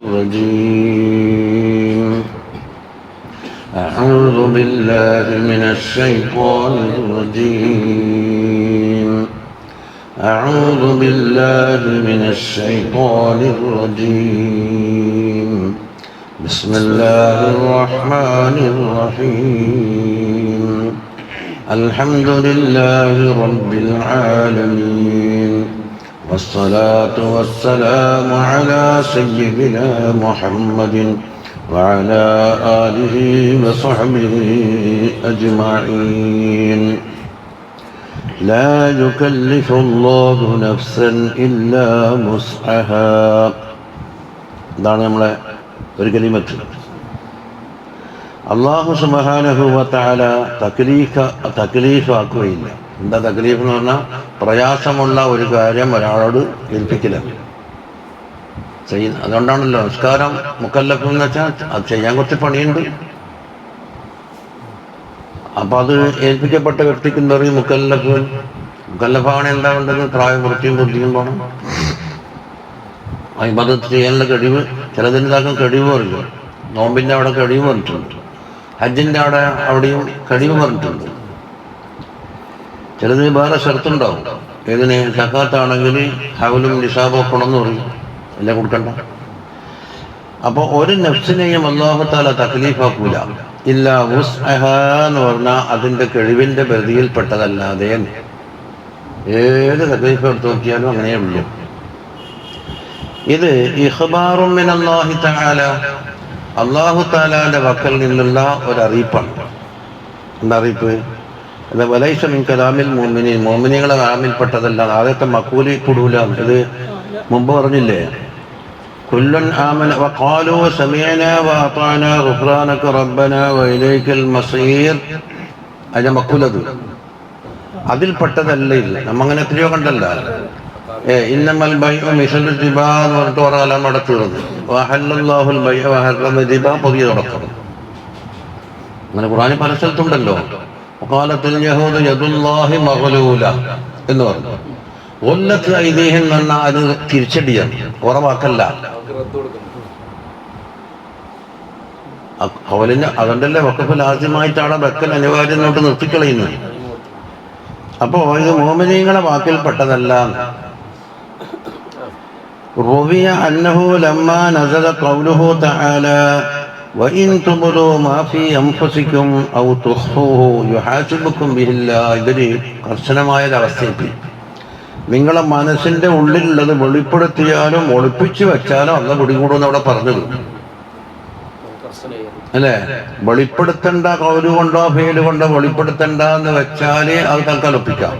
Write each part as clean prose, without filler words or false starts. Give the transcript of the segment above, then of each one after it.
الرجيم أعوذ بالله من الشيطان الرجيم أعوذ بالله من الشيطان الرجيم بسم الله الرحمن الرحيم الحمد لله رب العالمين والصلاة والسلام على سيدنا محمد وعلى آله وصحبه أجمعين لا يكلف الله نفسا إلا وسعها. ഇതാണ് നമ്മളെ ഒരു കലിമത്ത്. അല്ലാഹു സുബ്ഹാനഹു വ തആല തക്ലീഫ് ആക്കുകയില്ല. എന്താ തക്ലീഫ് എന്ന് പറഞ്ഞാൽ പ്രയാസമുള്ള ഒരു കാര്യം ഒരാളോട് ഏൽപ്പിക്കില്ല. അതുകൊണ്ടാണല്ലോ നിസ്കാരം മുക്കല്ലഫ് എന്ന് വെച്ചാൽ അത് ചെയ്യാൻ കുറച്ച് പണിയുണ്ട്. അപ്പം അത് ഏൽപ്പിക്കപ്പെട്ട വ്യക്തിക്ക് എന്താ പറയും? മുക്കല്ലഫാണ് എന്താ വേണ്ടത്? പ്രായം വൃത്തിയും ബുദ്ധിയും വേണം. ഇബാദത്ത് ചെയ്യാനുള്ള കഴിവ്. ചിലതിൻ്റെതാക്കും കഴിവ് പറയും. നോമ്പിൻ്റെ അവിടെ കഴിവ് പറഞ്ഞിട്ടുണ്ട്, ഹജ്ജിൻ്റെ അവിടെയും കഴിവ് പറഞ്ഞിട്ടുണ്ട്. ചിലതിന് വേറെ ഷർത്തുണ്ടാവും. ഏതിന്? സക്കാത്താണെങ്കിൽ ഹവലും നിസാബോ കൊണ്ടെന്ന് പറയും, എല്ലാം കൊടുക്കണ്ട. അപ്പോൾ ഒരു നഫ്സിനെയും അല്ലാഹു തആല തക്ലീഫാക്കൂല. ഇല്ല വുസ്അഹാ എന്ന് പറഞ്ഞാൽ അതിൻ്റെ കഴിവിൻ്റെ പരിധിയിൽപ്പെട്ടതല്ലാതെ. ഏത് തക്ലീഫ് എടുത്ത് നോക്കിയാലും അങ്ങനെയേ ഉള്ളൂ. ഇത് ഇഖ്ബാറും മിനല്ലാഹി തആല, അല്ലാഹു തആലാന്റെ വക്കൽ നിന്നുള്ള ഒരു അറിയിപ്പാണ്. എന്താ അറിയിപ്പ്? വലൈസ മിൻ കലാമിൽ മുഅ്മിനീൻ, മുഅ്മിനീങ്ങളെ കലാമിൽപ്പെട്ടതല്ല. ആദ്യത്തെ മഖൂലി കൂടൂല. ഇത് മുമ്പ് പറഞ്ഞില്ലേ? കുല്ലുൻ ആമന വഖാലൂ സമീഅനാ വഅതഅനാ ഗുഫ്രാനക റബ്ബനാ വഇലൈക്കൽ മസീർ. അതിന്റെ മഖൂലത് അതിൽപ്പെട്ടതല്ല. ഇത് നമ്മങ്ങനെ എത്രയോ കണ്ടല്ല. ഇന്നമൽ ബൈഉ മിസ്ലു റിബാ എന്ന് പറഞ്ഞിട്ട് ഒരാളെ മടത്തുള്ളത്. വഹല്ലല്ലാഹുൽ ബൈഅ വഹറമ റിബാ, പുതിയ തുടക്കം. അങ്ങനെ ഖുർആനിൽ പല സ്ഥലത്തുണ്ടല്ലോ. വഖാലത്തുൽ യഹൂദു യദുല്ലാഹി മഗ്ലൂല എന്ന് പറഞ്ഞു. വല്ലത്ത് ഐദീഹിം എന്ന് പറഞ്ഞാൽ അത് തിരിച്ചടിയാണ്, ഉറവാക്കല്ല. അവലിന് അതുകൊണ്ടല്ലേ വഖഫ് ലാസിമായിട്ടാണ് വെക്കൽ അനിവാര്യം നോട്ട് നിർത്തിക്കളയുന്നത്. അപ്പോൾ ഇത് മുഅ്മിനീങ്ങളെ വാക്കിൽപ്പെട്ടതല്ല. റൂവിയ അന്നഹു ലമ്മാ നസല ഖൗലുഹു തആല വഇൻ തുബ്ദൂ മാ ഫീ അൻഫുസികും ഔ തുഖ്ഫൂഹു യുഹാസിബുകും ബിഹില്ലാഹ്. ഇതൊരു കർശനമായ അവസ്ഥയിൽ നിങ്ങളെ മനസ്സിന്റെ ഉള്ളിലുള്ളത് വെളിപ്പെടുത്തിയാലും ഒളിപ്പിച്ചു വെച്ചാലും അന്ന് പിടികൂടുമെന്ന് അവിടെ പറഞ്ഞത് അല്ലേ? വെളിപ്പെടുത്തണ്ട, കൗല് കൊണ്ടോ ഫേല് കൊണ്ടോ വെളിപ്പെടുത്തണ്ട എന്ന് വെച്ചാല് അത് തൽക്കാലം ഒപ്പിക്കാം.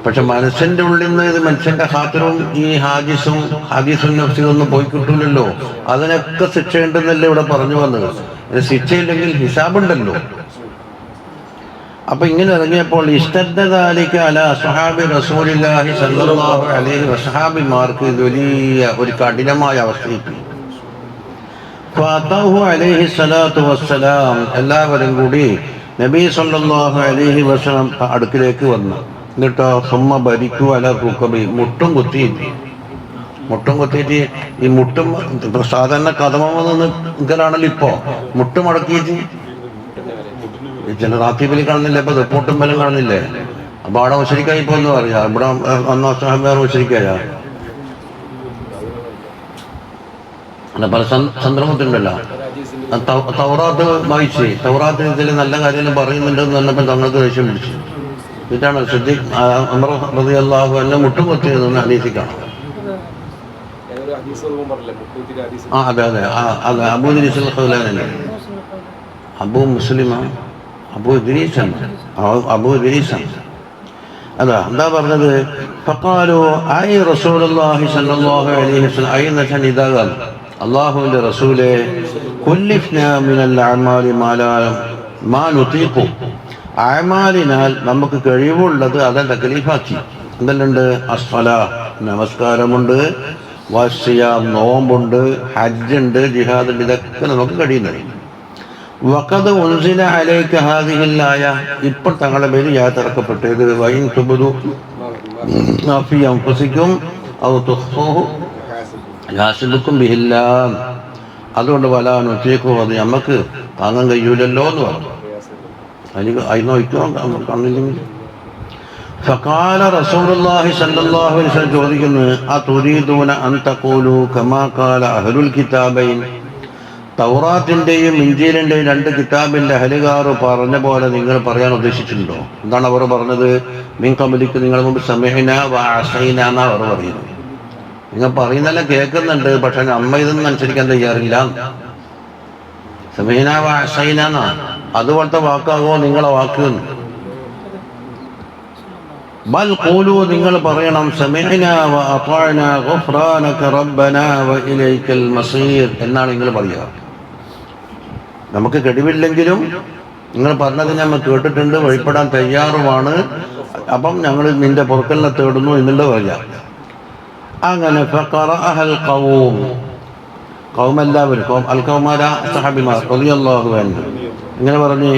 പക്ഷെ മനസ്സിന്റെ ഉള്ളിൽ നിന്ന് ഇത് മനുഷ്യന്റെ ഖാത്തിറും ഈ ഹാദിസും നഫ്സിയൊന്നും പോയി കിട്ടൂലല്ലോ. അതിനൊക്കെ ശിക്ഷയുണ്ടെന്നല്ലേ ഇവിടെ പറഞ്ഞു വന്നത്. ശിക്ഷയില്ലെങ്കിൽ ഹിസാബുണ്ടല്ലോ. അപ്പൊ ഇങ്ങനെ ഇറങ്ങിയപ്പോൾ റസൂലുള്ളാഹി സ്വല്ലല്ലാഹു അലൈഹി വസഹാബിമാർക്ക് ഇത് വലിയ ഒരു കഠിനമായ അവസ്ഥയിപ്പോയി. എല്ലാവരും കൂടി നബി സല്ലല്ലാഹു അലൈഹി വസല്ലം അടുക്കിലേക്ക് വന്നു. എന്നിട്ടോ സുമ്മ ബരിക്കു അല റുകബി, മുട്ടും കുത്തിയിട്ട് ഈ മുട്ടും സാധാരണ കഥമെന്ന് നിൽക്കലാണല്ലോ. ഇപ്പോ മുട്ട് മടക്കിയിട്ട് ചില റാത്തീബിൽ കാണുന്നില്ല, ഇപ്പൊ റിപ്പോർട്ടും ബലം കാണുന്നില്ലേ? അപ്പൊ അവിടെ മുശരിക്കായി ഇപ്പൊ എന്ന് പറയാ. ഇവിടെ ഒന്നോ വേറെ മുശരിക്കായ പല സന്ദർഭത്തിലുണ്ടല്ലോ. തൗറാത്ത് വായിച്ച് തൗറാത്തിൽ ഇതിൽ നല്ല കാര്യങ്ങൾ പറയുന്നുണ്ടെന്ന് പറഞ്ഞപ്പോൾ തങ്ങൾക്ക് ദേഷ്യം പിടിച്ചു. ഇതാണ് സിദ്ദീഖ് ഉമർ റളിയല്ലാഹു അൻഹു മുട്ടും കുത്തിയതെന്ന് ഹദീസിൽ കാണാം. അതെ അതെ അതെ. അബൂ ഇദ്രീസുൽ ഖൗലാനി, അബൂ മുസ്ലിമ, അബൂ ഇദ്രീസ് അതാ എന്താ പറഞ്ഞത്? ഫഖാലു ഐ റസൂലുള്ളാഹി സ്വല്ലല്ലാഹു അലൈഹി വസല്ലം, ഐ എന്ന് വെച്ചാൽ ഇതാകാം അല്ലാഹുവിന്റെ റസൂലേ, കുല്ലിഫ്നാ മിനൽ അഅമാലി മാ നുതീഖു, അഅമാലിനാൽ നമുക്ക് കഴിവുള്ളത് അത് തക്ലീഫാക്കി. എന്തെല്ലുണ്ട്? അസ്സലാ, നമസ്കാരമുണ്ട്, വസിയാം, നോമ്പുണ്ട്, ഹജ്ജുണ്ട്, ജിഹാദുണ്ട്, ഇതൊക്കെ നമുക്ക് കഴിയുന്നത്. വഖദ് ഉൻസില അലൈക ഹാദിഹിൽ ആയ, ഇപ്പോൾ തങ്ങളുടെ പേര് യാത്രക്കപ്പെട്ടത് വൈൻ തുബ്ദു മാ ഫീ അൻഫുസികും ഔ തുഖ്ഫൂഹു യാസിബുക്കും ബിഹില്ല, അതുകൊണ്ട് വലാ നുതീഖു, അത് നമുക്ക് താങ്ങാൻ കഴിയൂലല്ലോ എന്ന് പറഞ്ഞു. അതിന് ഒഴിക്കണം കണ്ണില്ലെങ്കിൽ. ഫഖാല റസൂലുള്ളാഹി സ്വല്ലല്ലാഹു അലൈഹി വസല്ലം ചോദിക്കുന്നു, അതുരീദൂന അൻ തഖൂലു കമാ ഖാല അഹ്ലുൽ കിതാബൈൻ, തൗറാത്തിൻ്റെയും ഇൻജീലിൻ്റെയും രണ്ട് കിതാബിൻ്റെ അഹലുകാർ പറഞ്ഞ പോലെ നിങ്ങൾ പറയാൻ ഉദ്ദേശിച്ചിട്ടുണ്ടോ? എന്താണ് അവർ പറഞ്ഞത്? മിൻ ഖബ്ലിക്ക്, നിങ്ങൾ മുമ്പ് സമഇന വ അസൈന എന്നാണ് അവർ പറയുന്നത്. നിങ്ങൾ പറയുന്നതെല്ലാം കേൾക്കുന്നുണ്ട്, പക്ഷെ നമ്മ ഇതൊന്നും അനുസരിക്കാൻ തയ്യാറില്ല. സമഇന വ അസൈന എന്നാ, അതുപോലത്തെ വാക്കാകോ നിങ്ങളെ വാക്ക്? ബൽ ഖൂലു, നിങ്ങൾ പറയണം സമഇന വ അത്വഅന ഗുഫ്രാനക റബ്ബന വ ഇലൈക്കൽ മസീർ എന്നാണ് നിങ്ങൾ പറയുക. നമുക്ക് കഴിവില്ലെങ്കിലും നിങ്ങൾ പറഞ്ഞത് ഞങ്ങൾ കേട്ടിട്ടുണ്ട്, വഴിപ്പെടാൻ തയ്യാറുമാണ്, അപ്പം ഞങ്ങൾ നിന്റെ പൊറുക്കലിനെ തേടുന്നു എന്നുള്ളത് പറയാം. അങ്ങനെ ഫഖറഅഹൽ ഖൗം, ഖൗമെല്ലാവരും, അൽ ഖൗമാര സഹബിമാർ റളിയല്ലാഹു അൻഹു ഇങ്ങനെ പറഞ്ഞ്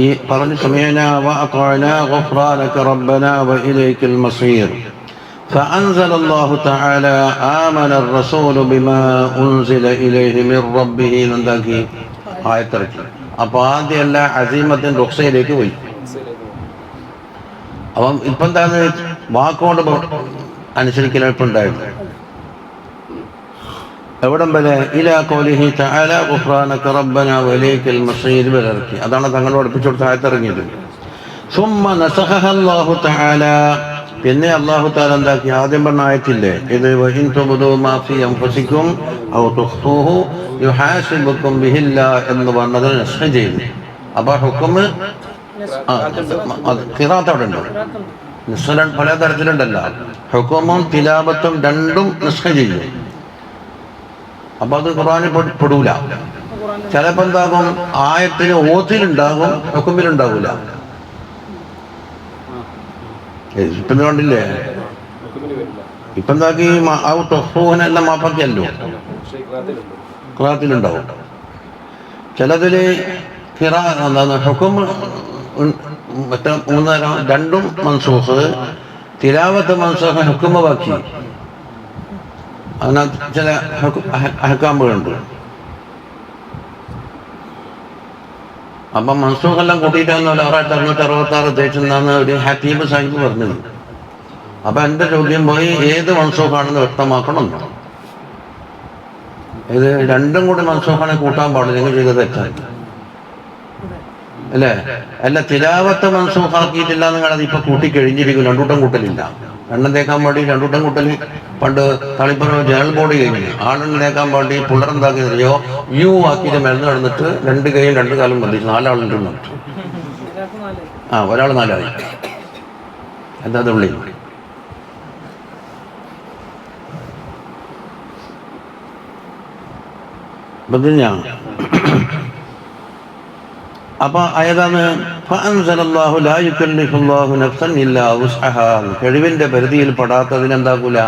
ഈ പറഞ്ഞു സമഅന വ അത്വഅന ഗുഫ്രാനക റബ്ബന വ ഇലൈക്കൽ മസീർ. فأنزل الله تعالى آمن الرسول بما أنزل إليه من ربه നന്ദാക്കി ആയത്തിറക്കി. അപ്പോൾ ആദ്യം എല്ലാ അസീമത്തിൻ റുഖ്സയിലേക്ക് പോയി. അപ്പം ഇപ്പം എന്താണ് വാക്കുകൊണ്ട് അനുസരിക്കലുണ്ടായിരുന്നു. എവിടം വരെ? ഇലാ ഖൗലിഹി തആല ഗുഫ്രാനക റബ്ബന വ ഇലൈക്കൽ മസീർ വരെ ഇറക്കി. അതാണ് തങ്ങളോട് പഠിപ്പിച്ചു കൊടുത്ത ആയത്തിറങ്ങിയത്. സുമ്മ നസഖഹ അല്ലാഹു തആല, പിന്നെ അല്ലാഹു തആല എന്താക്കി? ആദ്യം പറഞ്ഞ ആയത്തില്ലേ ഇത്, വഇൻ തുബ്ദൂ മാ ഫീ അൻഫുസികും ഔ തുഖ്ഫൂഹു യുഹാസിബുക്കും ബിഹില്ലാ എന്ന് പറഞ്ഞത് നസ്ഖ ചെയ്തു. അപ്പോൾ ഹുക്മ ഖിറാഅത്ത് അവിടെ ഉണ്ട്. നസ്ഖ പല തരത്തിലുണ്ടല്ലോ, ഹുക്മും തിലാവത്തും രണ്ടും നസ്ഖ ചെയ്യും. അപ്പം അത് ഖുർആനിൽ പെടൂല. ചിലപ്പോൾ എന്താകും, ആയത്തിന് ഓത്തിലുണ്ടാകും, ഹുക്മിലുണ്ടാകൂല. ഇപ്പം കണ്ടില്ലേ, ഇപ്പം എന്താക്കി തൊഫൂഹനെല്ലാം മാപ്പാക്കിയല്ലോ, ഖിറാഅത്തിലുണ്ടാവും. ചിലതില് എന്താണ് ഹുക്ം മൂന്നേരം രണ്ടും മൻസൂഖ്, തിലാവത്ത് മൻസൂഖ്, ഹുക്മ ബാക്കി. അതിനകത്ത് ചില അഹ്കാമുകളുണ്ട്. അപ്പം മൻസൂഖെല്ലാം കൂട്ടിയിട്ടാണ് 1666 തേച്ചെന്നാണ് ഒരു ഹത്തീബ് സാഹിബ് പറഞ്ഞത്. അപ്പം എൻ്റെ ചോദ്യം പോയി, ഏത് മൻസൂഖാണെന്ന് വ്യക്തമാക്കണം. ഇത് രണ്ടും കൂടി മൻസൂഖാണെ കൂട്ടാൻ പാടില്ല, നിങ്ങൾ ചെയ്തത് തെറ്റാണ് അല്ലേ? അല്ല, തിലാവത്ത് മൻസൂഖാക്കിയിട്ടില്ല, നിങ്ങളത് ഇപ്പം കൂട്ടിക്കഴിഞ്ഞിരിക്കും. രണ്ടൂട്ടം കൂട്ടലില്ല. എണ്ണം തേക്കാൻ വേണ്ടി രണ്ടൂട്ടം കൂട്ടൽ പണ്ട് തളിപ്പുറം ജനറൽ ബോഡി കഴിഞ്ഞു. ആളെണ്ണം തേക്കാൻ വേണ്ടി പുള്ളറെന്താക്കിയോ യു ആക്കിയിട്ട് മരുന്ന് കിടന്നിട്ട് രണ്ട് കൈയും രണ്ട് കാലും ബന്ധിച്ചു 4 ആളുണ്ട്. ഒരാൾ 4 ആയി. എന്താ ഉള്ളി? അപ്പൊ ഏതാണ്? കഴിവിന്റെ പരിധിയിൽ പെടാത്തതിനെന്താക്കൂല,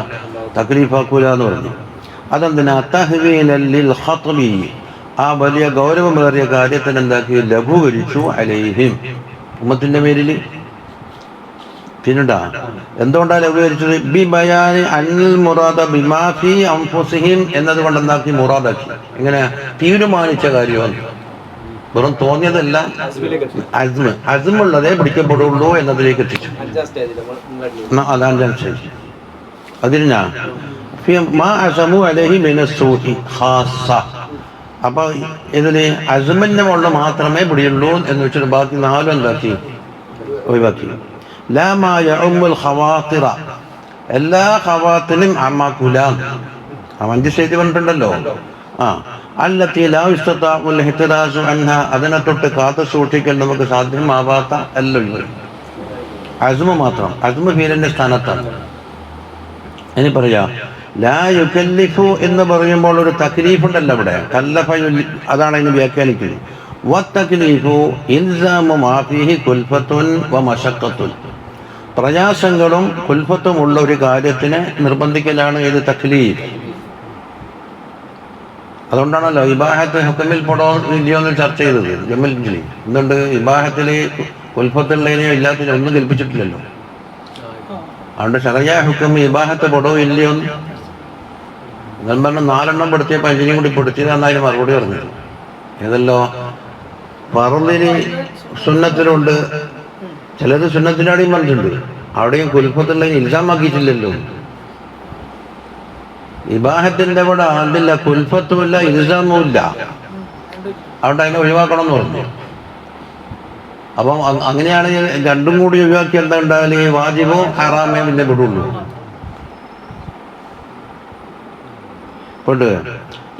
തക്ലീഫാക്കൂല എന്ന് പറഞ്ഞു. അതെന്തിനാ? തഹ്വീനൻ ലിൽ ഖത്ബി, ആ വലിയ ഗൗരവമേറിയ കാര്യത്തിന് എന്താക്കി? ലഘൂകരിച്ചു. അലൈഹിം, ഉമ്മത്തിന്റെ പേരിൽ. പിന്നെണ്ടാ എന്തുകൊണ്ടാണ് ലഘൂകരിച്ചത്? ബി ബയാനി അനിൽ മുറാദ ബിമാ ഫീ അൻഫുസിഹിം എന്നതുകൊണ്ട് എന്താക്കി? മുറാദാക്കി. എങ്ങനെ? തീരുമാനിച്ച കാര്യം, വെറും തോന്നിയതല്ല, അസ്മുള്ളതേ പിടിക്കപ്പെടുള്ളൂ എന്നതിലേക്ക് എത്തിച്ചു. അതാണ് അതിനാ അപ്പൊ ഇതിന് അസ്മിന്റെ മുകളിൽ മാത്രമേ പിടിയുള്ളൂ എന്ന് വെച്ചിട്ട് ബാക്കി 4 എന്താക്കി? ഒഴിവാക്കി. എല്ലാ ഖവാത്തിനും അമ്മാക്കൂല. 5 സ്റ്റേജ് പറഞ്ഞിട്ടുണ്ടല്ലോ. അതിനെ തൊട്ട് കാത്തു സൂക്ഷിക്കൽ നമുക്ക് സാധ്യമാവാത്ത എല്ലാം അസ്മ മാത്രം. അസ്മ ഫീലിന്റെ സ്ഥാനത്താണ്. ഇനി പറയാ ലാ യുകല്ലിഫു എന്ന് പറയുമ്പോൾ ഒരു തക്ലീഫ് ഉണ്ടല്ലോ അവിടെ. കല്ലഫ, അതാണ് അതിന് വ്യാഖ്യാനിക്കുന്നത്. വത്തക്ലീഫു ഇൽസാമു മാ ഫീഹി കുൽഫത്തുൻ വ മശഖത്തുൻ, പ്രയാസങ്ങളും കുൽഫത്തും ഉള്ള ഒരു കാര്യത്തിനെ നിർബന്ധിക്കലാണ് ഇത് തക്ലീഫ്. അതുകൊണ്ടാണല്ലോ ഇബാഹത്ത് ഹുക്കമിൽ പെടോ ഇല്ലയോ എന്ന് ചർച്ച ചെയ്തത് ജമ്മൽ ജില്ലി. എന്തുകൊണ്ട്? ഇബാഹത്തിൽ ഉൽഫത്തുള്ളതിനെയോ ഇല്ലാത്തതിനോ ഒന്നും കൽപ്പിച്ചിട്ടില്ലല്ലോ. അതുകൊണ്ട് ശറയ്യാ ഹുക്കം ഇബാഹത്ത് പെടോ ഇല്ലയോ. ഞാൻ പറഞ്ഞ 4 പെടുത്തിയപ്പോൾ 5 കൂടി പെടുത്തിയതാന്നാലും മറുപടി പറഞ്ഞത്. ഏതല്ലോ പറമ്പിന് സുന്നത്തിലുണ്ട്, ചിലർ സുന്നത്തിനാടെയും പറഞ്ഞിട്ടുണ്ട്. അവിടെയും കുൽഫത്തുള്ള ഇൽസാമാക്കിയിട്ടില്ലല്ലോ. ഇബാഹത്തിന്റെ ഇവിടെ അതില്ല, കുൽഫത്തുമില്ല, ഇൽസാമും ഇല്ല. അവിടെ അതിനെ ഒഴിവാക്കണം എന്ന് പറഞ്ഞു. അപ്പം അങ്ങനെയാണെങ്കിൽ രണ്ടും കൂടി ഒഴിവാക്കി എന്താ ഉണ്ടായാൽ വാജിബോ ഹറാമേ പിന്നെ വിടുള്ളൂ.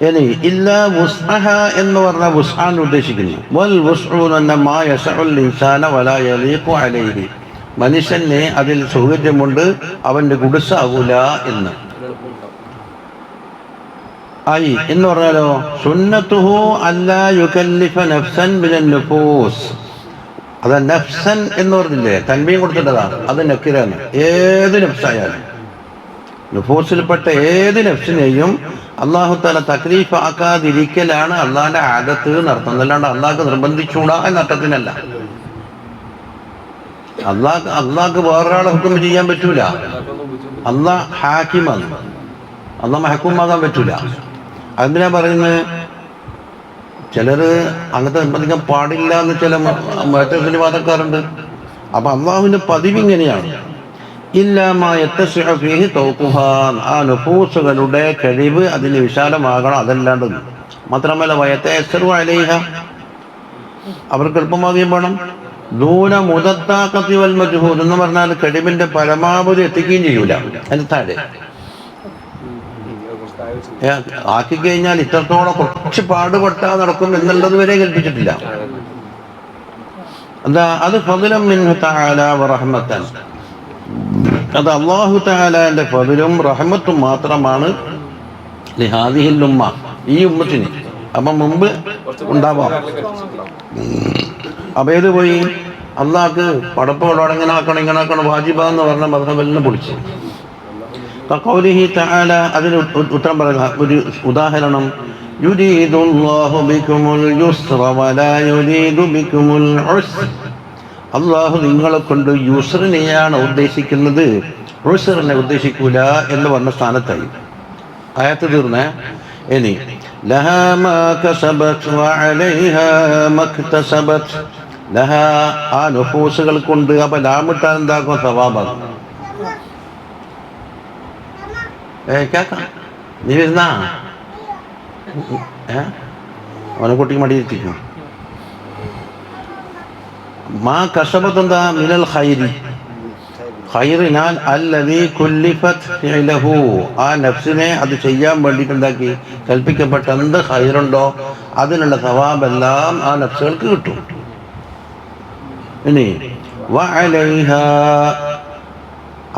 ഇനി ഇല്ല വുസ്അഹ എന്ന് പറഞ്ഞാൽ വുസ്ആൻ ഉദ്ദേശിക്കുന്നു. വൽ വുസ്ഉ മാ യസ്ഉൽ ഇൻസാന വലാ യലീഖു അലൈഹി, മനുഷ്യന് അതിൽ സൗകര്യമുണ്ട്, അവന്റെ കുടിസാകൂല എന്ന്. ആയി എന്ന് പറഞ്ഞാലോ സുന്നത്തുഹു അല്ലാ യുകല്ലിഫ നഫ്സൻ മിനൻ നുഫൂസ്. അത് നഫ്സൻ എന്ന് പറഞ്ഞില്ലേ, തൻവീൻ കൊടുത്തിട്ടതാണ്. അത് നക്കിറാണ്. ഏത് നഫ്സായാലും നുഫൂസിൽപ്പെട്ട ഏത് നഫ്സിനെയും അള്ളാഹു തആല തക്ലീഫ് ആക്കാതിരിക്കലാണ് അള്ളാഹിന്റെ ആദത്ത് നടത്തുന്നത്. അല്ലാണ്ട് അള്ളാഹ്ക്ക് നിർബന്ധിച്ചൂടാ എന്ന അർത്ഥത്തിനല്ല. അള്ളാഹ്ക്ക് വേറൊരാളെ ഹുക്കം ചെയ്യാൻ പറ്റൂല. അള്ളാഹ് ഹാക്കിമാണ്, അള്ളാഹ് മഹക്കൂമാകാൻ പറ്റൂല. അതെന്തിനാ പറയുന്നത്? ചിലർ അങ്ങനത്തെ നിർബന്ധിക്കാൻ പാടില്ല എന്ന് ചില മറ്റൊരു വാദക്കാരുണ്ട്. അപ്പൊ അള്ളാഹുവിന്റെ പതിവ് ഇങ്ങനെയാണ്, ആ നുഫൂസുകളുടെ കഴിവ് അതിന് വിശാലമാകണം, അതല്ലാണ്ട്. മാത്രമല്ല വയത്തയസ്സറു അലൈഹ, അവർക്ക് എളുപ്പമാകുകയും വേണം. ദൂന മുദത്താഖത്തി വൽ മജ്ഹൂദ് എന്ന് പറഞ്ഞാൽ കഴിവിന്റെ പരമാവധി എത്തിക്കുകയും ചെയ്യൂല. അതിന് താഴെ ആക്കിക്കഴിഞ്ഞാൽ ഇത്രത്തോളം കുറച്ച് പാടുപെട്ടാ നടക്കും എന്നുള്ളത് വരെ കൽപ്പിച്ചിട്ടില്ല. എന്താ അത്? ഫദ്ലൻ മിൻഹു തആല വറഹ്മതൻ, അത് അല്ലാഹു തആലാന്റെ ഫദ്ലും റഹ്മത്തും മാത്രമാണ് ലിഹാദിഹിൽ ഉമ്മ, ഈ ഉമ്മത്തിന്. അപ്പം മുമ്പ് ഉണ്ടാവാം. അപ്പൊ ഏത് പോയി? അള്ളാഹ്ക്ക് പടപ്പുകളോട് ഇങ്ങനെ ആക്കണം ഇങ്ങനെ ആക്കണം വാജിബാന്ന് പറഞ്ഞ മദ്ഹബെല്ലാം പൊളിച്ചു. ഖൗലിഹി തആല, അതിന് ഉത്തരം പറയുക ഒരു ഉദാഹരണം. യുരീദുല്ലാഹു ബികുമുൽ യുസ്റ വലാ യുരീദു ബികുമുൽ ഉസ്ർ, അള്ളാഹു നിങ്ങളെ കൊണ്ട് യുസ്റിനെയാണ് ഉദ്ദേശിക്കുന്നത്, ഉസ്റിനെ ഉദ്ദേശിക്കൂല എന്ന് പറഞ്ഞ സ്ഥാനത്തായി ആയത്ത് തീർന്നേ. ഇനി ലഹാ മാ കസബത് വഅലൈഹാ മക്തസബത്, ലഹാ ആ നുഫൂസുകൾ കൊണ്ട്. അപ്പൊ ലാമിട്ടാൻ എന്താക്കും? സവാബാകും. കേക്കാം, നീ വരുന്നാ അവനെ കുട്ടിക്ക് മടിയിരുത്തിക്കും. മാ കസബത്ത് എന്താ? മിനൽ ഖൈരി, ഖൈറിനാൽ അല്ലദീ കുല്ലിഫത് ഫിഅലഹു, ആ നഫ്സിനെ അത് ചെയ്യാൻ വേണ്ടിയിട്ട് എന്താക്കി കൽപ്പിക്കപ്പെട്ട എന്ത് ഖൈറുണ്ടോ അതിനുള്ള സവാബെല്ലാം ആ നഫ്സുകൾക്ക് കിട്ടും. ഇനി വഅലൈഹാ,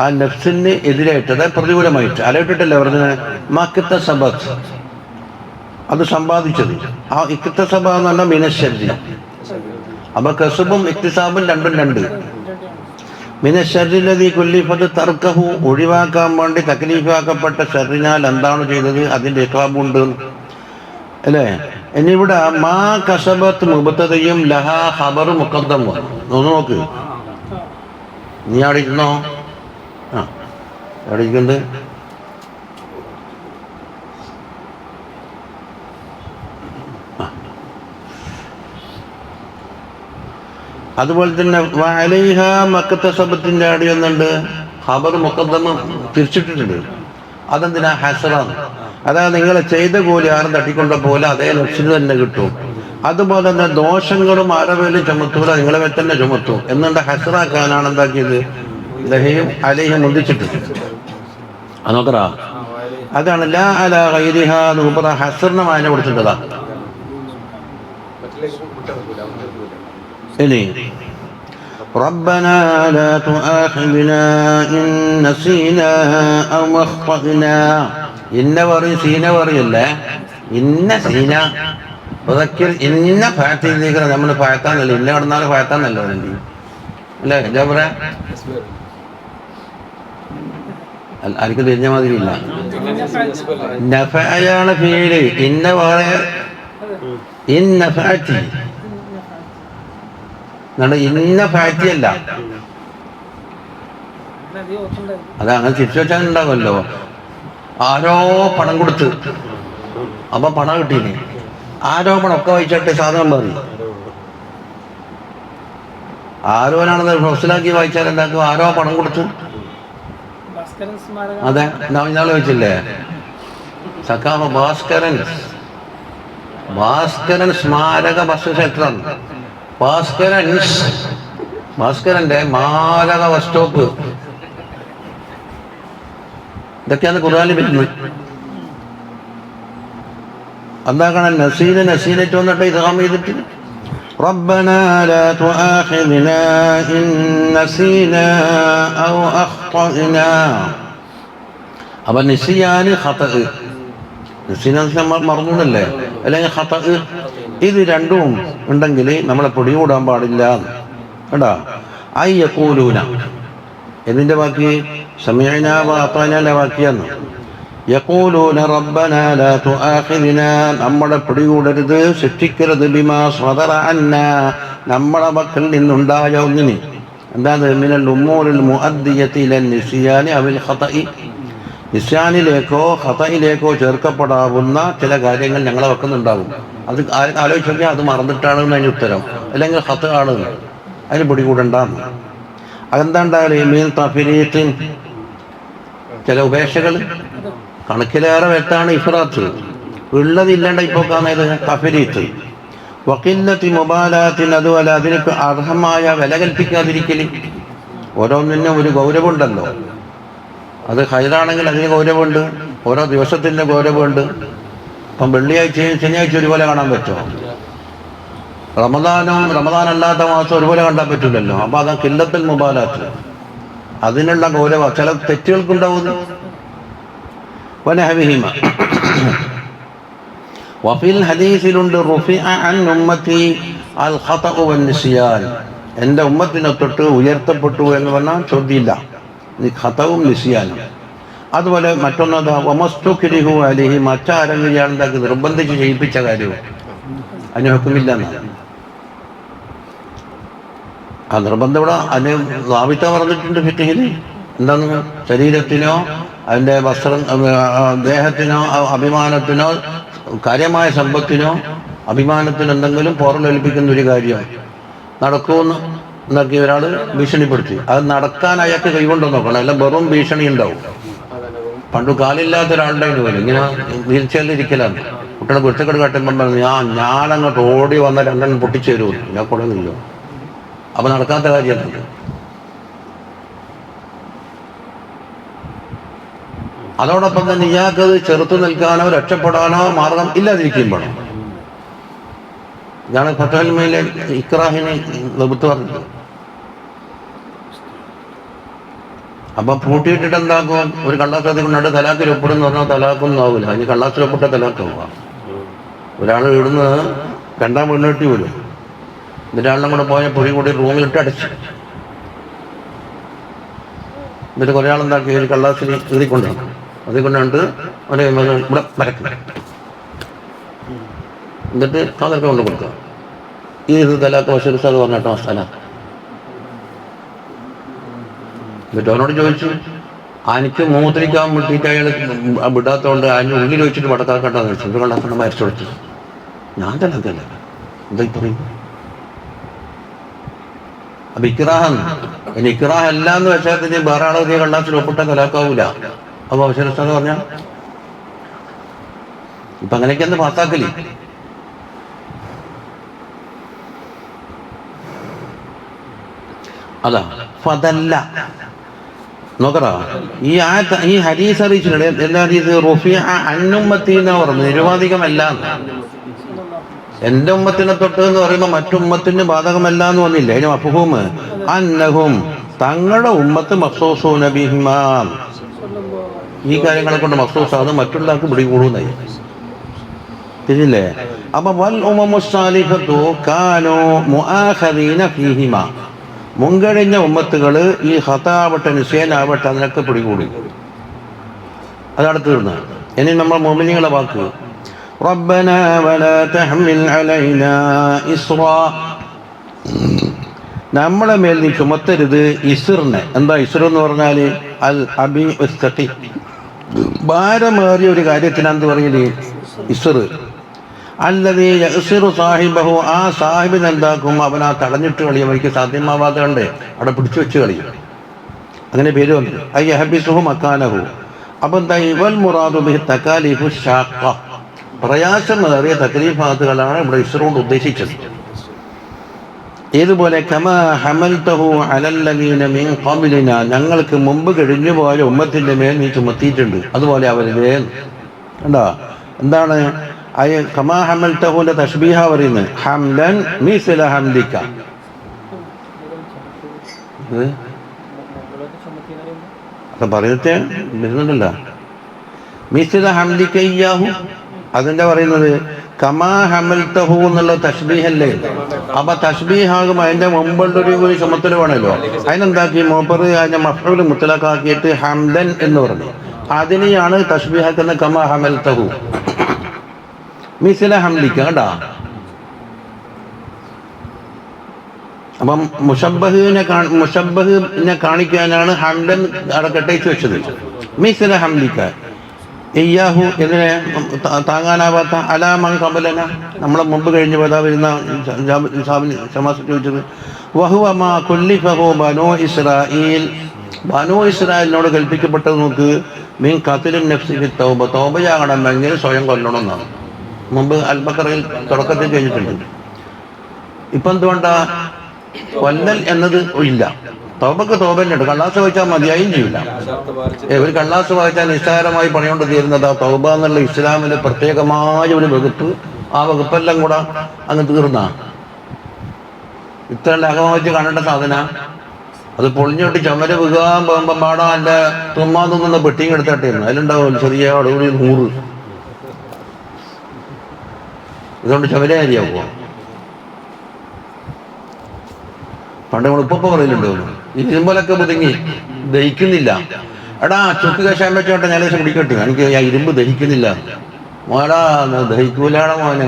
ആ നഫ്സിന് എതിരായിട്ട്, അതായത് പ്രതികൂലമായിട്ട് അലയിട്ടിട്ടല്ലേ പറഞ്ഞത് മക്തസബത്, അത് സമ്പാദിച്ചത്. ആ ഇക്തസബ എന്ന് പറഞ്ഞാൽ മിനശ്ശർരി. അപ്പൊ കസബും ഇക്തിസാബും രണ്ടും രണ്ട്. മിനശ്ശർരില്ലദീ കുല്ലിഫത് തർക്കഹു, ഒഴിവാക്കാൻ വേണ്ടി തക്ലീഫാക്കപ്പെട്ട ഷർറിനാൽ എന്താണ് ചെയ്തത് അതിന്റെ ഇഖാബുണ്ട് അല്ലേ. ഇനി ഇവിടെ മാ കസബത്ത് മുബത്തദയും ലഹാ ഖബർ മുഖദ്ദം. ഒന്ന് നോക്ക്, നീ അവിടെ ഇരുന്നോ? ആ അവിടെ ഇരിക്കുന്നത്. അതുപോലെ തന്നെ വഅലൈഹാ മക്തസബത്തിന്റെ അടി ഒന്നുണ്ട്, ഖബർ മുഖദ്ദം തിരിച്ചിട്ടിട്ടുണ്ട്. അതെന്തിനാ? ഹസറാണ്. അതായത് നിങ്ങൾ ചെയ്ത കൂലി ആരും തട്ടിക്കൊണ്ട പോലെ അതേ നഫ്സിന് തന്നെ കിട്ടും. അതുപോലെ തന്നെ ദോഷങ്ങളും ആരവേലും ചുമത്തൂല, നിങ്ങളെ മേൽ തന്നെ ചുമത്തും എന്നുണ്ട്. ഹസറാക്കാനാണ് എന്താക്കിയത്? ലഹയും അലൈഹയും മുന്തിച്ചിട്ടുണ്ട്. അത് നോക്കറാ, അതാണ് ലാ അലാ ഗൈരിഹാ എന്ന് പറഞ്ഞ ഹസറിനെ വായന കൊടുത്തിട്ടതാ. ഇനി റബ്ബനാ ലാ തുആഖിദ്നാ ഇൻ നസീനാ ഔ അഖ്തഅനാ, ഇന്ന പറയും സീന പറയല്ലേ, ഇന്ന സീന ഇന്ന ഫാറ്റിലേക്ക് നമ്മൾ ഫാത്താന്നല്ല, ഇന്ന കിടന്നാലും ഫാത്താന്നല്ലോ അല്ലേ ജാബറ? ആർക്കും തിരിഞ്ഞ മാതിരി ഇല്ല. നഫഅയാണ് ഫീല്, ഇന്ന വേറെ ഇന്ന ഫാറ്റി ഇന്ന ഫാറ്റി അല്ല. അത് അങ്ങനെ തിരിച്ചു വെച്ചാൽ ഉണ്ടാവുമല്ലോ. ആരോ പണം കൊടുത്ത്, അപ്പം പണം കിട്ടീനെ. ആരോപണം ഒക്കെ വായിച്ചിട്ട് സാധനം മതി. ആരോനാണെന്ന് മനസ്സിലാക്കി വായിച്ചാൽ എന്താക്കും? ആരോ പണം കൊടുത്ത്. അതെ, ഇന്നാളെ വെച്ചില്ലേ സഖാവ് ഭാസ്കരൻ സ്മാരക ബസ് ക്ഷേത്രം, ഭാസ്കരന്റെ മാരക ബസ് സ്റ്റോപ്പ്, ഇതൊക്കെയാണ് ഖുർആനിൽ വരുന്നത്. എന്താക്കണം? നസീനറ്റ് വന്നിട്ട് ഇദ്ഗാം ചെയ്തിട്ട് ربنا لا تؤاخذنا إن نسينا أو أخطأنا. അപ്പൊ നിസിയാന് ഖതഅ്, മറന്നൂന്നല്ലേ, അല്ലെങ്കിൽ ഖതഅ്, ഇത് രണ്ടും ഉണ്ടെങ്കിൽ നമ്മളെ പിടികൂടാൻ പാടില്ല കേട്ടാ. ഐ യഖൂലൂന ഇതിന്റെ ബാക്കി സമീഅന വഅതഅനാന്റെ ബാക്കിയാണ്. യഖൂലൂന റബ്ബനാ ലാ തുആഖിദ്നാ, നമ്മളെ പിടികൂടരുത്, ശിക്ഷിക്കരുത്, ബിമാ സദറ അന്നാ, നമ്മളെ മക്കളിൽ നിന്നുണ്ടായ ഒന്നിന്. എന്താണ്? മിനൽ ഉമൂറിൽ മുഅദ്ദിയത്തി ഇലൻ നിസ്യാനി അവൽ ഖതഇ, നിസ്യാനിലേക്കോ ഖതഇലേക്കോ ചേർക്കപ്പെടാവുന്ന ചില കാര്യങ്ങൾ ഞങ്ങളെ വെക്കുന്നുണ്ടാകും. അത് ആലോചിച്ച് നോക്കിയാൽ അത് മറന്നിട്ടാണെന്ന് അതിന് ഉത്തരം, അല്ലെങ്കിൽ ഖത ആണ്, അതിന് പിടികൂടണ്ടാന്ന്. അതെന്താ ഉണ്ടായാലും മീൻ തഫരീഖിൻ, ചില ഉപേക്ഷകൾ കണക്കിലേറെ വെത്താണ് ഇഫ്രാത്ത്, ഉള്ളതില്ലാണ്ട് ഇപ്പോൾ കാണുന്നത് തഫരീഖ്. വഖില്ലത്തി മുബാലാത്തിൻ, അതുപോലെ അതിനൊക്കെ അർഹമായ വില കൽപ്പിക്കാതിരിക്കൽ. ഓരോന്നിനും ഒരു ഗൗരവമുണ്ടല്ലോ. അത് ഹൈറാണെങ്കിൽ അതിന് ഗൗരവമുണ്ട്, ഓരോ ദിവസത്തിൻ്റെ ഗൗരവമുണ്ട്. ഇപ്പം വെള്ളിയാഴ്ചയും ശനിയാഴ്ച ഒരുപോലെ കാണാൻ പറ്റുമോ? റമദാൻ അല്ലാത്ത മാസം ഒരുപോലെ കണ്ടാൻ പറ്റില്ലല്ലോ. അപ്പം അതാ ഖില്ലത്തുൽ മുബാലാത്ത്, അതിനുള്ള ഗൗരവ ചില തെറ്റുകൾക്കുണ്ടാവുന്നു. വനഹവിഹിമ വഫിൽ ഹദീസിലുണ്ട് റുഫിഅ അൻ ഉമ്മത്തി അൽ ഖതഉ വൻ നിസ്യാൻ, എൻ്റെ ഉമ്മത്തിനെ തൊട്ട് ഉയർത്തപ്പെട്ടു എന്ന് പറഞ്ഞാൽ ചോദ്യമില്ല, ഖതവും നിസ്യാനും. അതുപോലെ മറ്റൊന്നതാ വമസ്തുക്രിഹു അലൈഹി, മറ്റാരെങ്കിലും ഇയാളുണ്ടാക്കി നിർബന്ധിച്ച് ചെയ്യിപ്പിച്ച കാര്യവും അതിന് ഹുക്കുമില്ല എന്നാണ്. ആ നിർബന്ധം ഇവിടെ അതിന് സ്ഥാപിത്ത പറഞ്ഞിട്ടുണ്ട് ഫിഖ്ഹിൽ. എന്താന്ന്? ശരീരത്തിനോ അതിൻ്റെ വസ്ത്രം ദേഹത്തിനോ അഭിമാനത്തിനോ കാര്യമായ സമ്പത്തിനോ അഭിമാനത്തിനോ എന്തെങ്കിലും പോറലേൽപ്പിക്കുന്ന ഒരു കാര്യം നടക്കുമെന്ന് എന്നൊക്കെ ഒരാൾ ഭീഷണിപ്പെടുത്തി. അത് നടക്കാൻ അയാൾക്ക് കൈകൊണ്ടു നോക്കണം, അല്ല വെറും ഭീഷണി ഉണ്ടാവും. പണ്ട് കാലില്ലാത്ത ഒരാളുടെ പോലും ഇങ്ങനെ വീൽ ചെയറിലിരിക്കലാണ്. കുട്ടികളെ കുറ്റക്കെട്ട് കാട്ടുമ്പം പറഞ്ഞു ഞാനങ്ങോട്ട് ഓടി വന്ന രണ്ടെണ്ണം പൊട്ടിച്ചു തരുമോ, ഞാൻ കൊടുന്നില്ലോ. അപ്പം നടക്കാത്ത കാര്യമല്ല. അതോടൊപ്പം തന്നെ ഇയാൾക്കത് ചെറുത്തു നിൽക്കാനോ രക്ഷപ്പെടാനോ മാർഗം ഇല്ലാതിരിക്കുമ്പോഴാണ്. ഇതാണ് ഫത്ഹുൽ മുഈനിലെ ഇക്റാഹിനെ ലബുത്ത് പറഞ്ഞത്. അപ്പം പൂട്ടിയിട്ടിട്ട് എന്താക്കും? ഒരു കള്ളാസത്തിൽ കൊണ്ടിട്ട് തലാക്കിൽ ഒപ്പിടുന്ന് പറഞ്ഞാൽ തലാക്കൊന്നും ആവില്ല, അതിന് കള്ളാസിൽ ഒപ്പിട്ട തലാക്കാവുക. ഒരാൾ ഇവിടുന്ന് രണ്ടാം വീണിട്ട് വരും, എന്നിട്ടാളിനും കൂടെ പോയ പൊടി കൂടി റൂമിലിട്ട് അടച്ചു. എന്നിട്ട് കുറേ ആളെന്താക്കി ഒരു കള്ളാസിൽ എഴുതിക്കൊണ്ടാണ്, അതുകൊണ്ടുണ്ട് അവരെ ഇവിടെ വരക്കുക, എന്നിട്ട് അതൊക്കെ കൊണ്ട് കൊടുക്കുക. ഇത് തലാക്ക് വശീർസ് അത് പറഞ്ഞിട്ടോ സ്ഥലം. എന്നിട്ട് അവനോട് ചോദിച്ചു, എനിക്ക് മൂത്രിക്കാൻ വിട്ടിട്ട് അയാൾ വിടാത്തതുകൊണ്ട് അതിന് ഉള്ളിൽ വെച്ചിട്ട് വടക്കാക്കണ്ടെന്ന് വെച്ചു. ഇത് കള്ളാസണ്ട് മരിച്ചു കൊടുത്തു. ഞാൻ തലാക്കല്ല, എന്താ പറയും? അപ്പൊ ഇക്റാഹ്, ഇനി ഇക്റാഹ് അല്ല എന്ന് വെച്ചാൽ തന്നെ വേറെ ആളെ കള്ളാസിൽ ഒപ്പിട്ട തലാക്കാവൂല. അപ്പൊ അവസരസ്ഥാനം പറഞ്ഞ ഇപ്പൊ അങ്ങനെയൊക്കെ ഒന്ന് പാസ്സാക്കല്. അതാ ഫദല്ല നോക്കറ ഈ ഹദീസ് അറിയിച്ചിട്ടുണ്ട്. എല്ലാ ഹദീസ് റുഫിഅ അൻ ഉമ്മത്തി എന്ന് പറഞ്ഞു, നിരുപാധികമല്ല. എന്റെ ഉമ്മത്തിനെ തൊട്ട് എന്ന് പറയുമ്പോൾ മറ്റുമ്മത്തിന് ബാധകമല്ല എന്ന് പറഞ്ഞില്ല. അതിന് മഫ്ഹൂം അന്നഹും, തങ്ങളുടെ ഉമ്മത്ത് മഖ്സൂസൂന ബിഹിമാ, ഈ കാര്യങ്ങളെ കൊണ്ട് മഖ്സൂസാണ്, മറ്റുള്ളവർക്ക് പിടികൂടുന്നായി. തിരിഞ്ഞില്ലേ? അപ്പൊ വൽ ഉമമു സാലിഹത്തു കാനൂ മുആഖദീന ഫീഹിമാ, മുൻകഴിഞ്ഞ ഉമ്മത്തുകൾ ഈ ഖതാവട്ടെ നിസ്യാനാവട്ടെ അതിനൊക്കെ പിടികൂടി. അതടുത്ത് തീർന്ന്. ഇനി നമ്മൾ മുഅ്മിനീങ്ങളുടെ വാക്ക് റബ്ബനാ വലാ തഹ്മിൽ അലൈനാ ഇസ്റാ, നമ്മളെ മേൽ നീ ചുമത്തരുത് ഇസ്റിനെ. എന്താ ഇസ്ർ എന്ന് പറഞ്ഞാൽ? അൽ അബി ഉസ്തഖി, ഭാരമേറിയ ഒരു കാര്യത്തിനാന്ന് പറയല് ഇസ്റ്. അല്ലതീ യഅ്സിറു സാഹിബഹു, ആ സാഹിബിന് എന്താക്കും, അവനാ തടഞ്ഞിട്ട് കളിയും, അവർക്ക് സാധ്യമാവാതെ കണ്ടേ അവിടെ പിടിച്ചു വെച്ച് കളിയും. അങ്ങനെ പേര് വന്നു അയ്യഹബിസുഹു മക്കാനഹു. അപ്പൊ എന്താ ഇവൽ മുറാദു ബിഹി തകാലിഫു ഷാഖ, പ്രയാസമേറിയ തക്ലീഫാത്തുകളാണ് ഇവിടെ ഇസ്റുകൊണ്ട് ഉദ്ദേശിച്ചത്. ഏതുപോലെ കമാ ഹമൽതഹു അലല്ലദീന മിൻ ഖബ്ലിനാ, ഞങ്ങൾക്ക് മുമ്പ് കഴിഞ്ഞു പോയ ഉമ്മത്തിന്റെ മേൽ നീ ചുമത്തിയിട്ടുണ്ട്, അതുപോലെ അവരുടെ കണ്ടോ. എന്താണ് കമാ ഹമൽതഹുന്റെ തശ്ബീഹ പറയുന്നത്, ഹംലൻ മിസ്ല ഹംദിക. അത് പറയത്തെ വരുന്നുണ്ടല്ലോ, മിസ്ല ഹംദിക ഇയ്യാഹു, അതിന്റെ പറയുന്നത് കമാ ഹമൽതഹു എന്നുള്ള തശ്ബീഹല്ലേ. അപ്പൊ തശ്ബീഹാകും അതിന്റെ മുമ്പുള്ളൊരു ചുമത്തൽ വേണമല്ലോ. അതിനെന്താക്കി മൂപ്പറ് അതിന്റെ മഫ്ഊൽ മുത്തലഖാക്കിയിട്ട് ഹംദൻ എന്ന് പറഞ്ഞു. അതിനെയാണ് തശ്ബീഹാക്കുന്ന കമാ ഹമൽതഹു മിസ്ല ഹംദിക. കേട്ടാ, അപ്പം മുഷബ്ബഹിനെ കാണിക്കാനാണ് ഹംദൻ അവിടെ കെട്ടയിച്ച് വെച്ചത്. മിസ്ല ഹംദിക ഇയ്യാഹു ഇതിനെ താങ്ങാനാവാത്ത അലാമൻ ഖബലന, നമ്മളെ മുമ്പ് കഴിഞ്ഞ് പതാ വരുന്ന ചോദിച്ചത്. വഹുവ മാ കുല്ലിഫഹു ബനൂ ഇസ്രായീൽ, ബനൂ ഇസ്രായേലിനോട് കൽപ്പിക്കപ്പെട്ടത് നോക്ക്, മീൻ ഖത്ലുൻ നഫ്സി ഫി തൗബ, തൗബയാകണമെങ്കിൽ സ്വയം കൊല്ലണം എന്നാണ്. മുമ്പ് അൽ-ബഖറയിൽ തുടക്കത്തിൽ കഴിഞ്ഞിട്ടുണ്ട്. ഇപ്പം എന്തുകൊണ്ടാ കൊല്ലൽ എന്നത് ഇല്ല. തൗബക്ക് തൗബന്നുണ്ട്, കള്ളാസ് വായിച്ചാൽ മതിയായും ചെയ്യില്ല. ഒരു കള്ളാസ് വായിച്ചാൽ നിസ്സാരമായി പണിയോണ്ട് തീരുന്നത് ആ തൗബ എന്നുള്ള ഇസ്ലാമിലെ പ്രത്യേകമായ ഒരു വകുപ്പ്. ആ വകുപ്പെല്ലാം കൂടെ അങ്ങ് തീർന്ന ഇത്ര ലഹമായിട്ട് കാണേണ്ട സാധന. അത് പൊളിഞ്ഞോട്ട് ചുമര് വികാൻ പോകുമ്പോൾ പാടാ എൻ്റെ തുമ്മാ തിന്നുന്ന പെട്ടിയും എടുത്തിട്ടായിരുന്നു, അതിലുണ്ടാവും ചെറിയ അടൂടി 100. ഇതുകൊണ്ട് ചുമരേ അരിയാവുക. പണ്ട് നമ്മൾ ഉപ്പ പറയലുണ്ടോ, ഇരുമ്പലൊക്കെ പുതുങ്ങി ദഹിക്കുന്നില്ല. എടാ ചുക്ക് കഷായം വെച്ചോട്ടെ ഞാൻ ദിവസം കുടിക്കട്ടെ, എനിക്ക് ഇരുമ്പ് ദഹിക്കുന്നില്ല. മോടാ ദഹിക്കൂലാണോ മോനെ,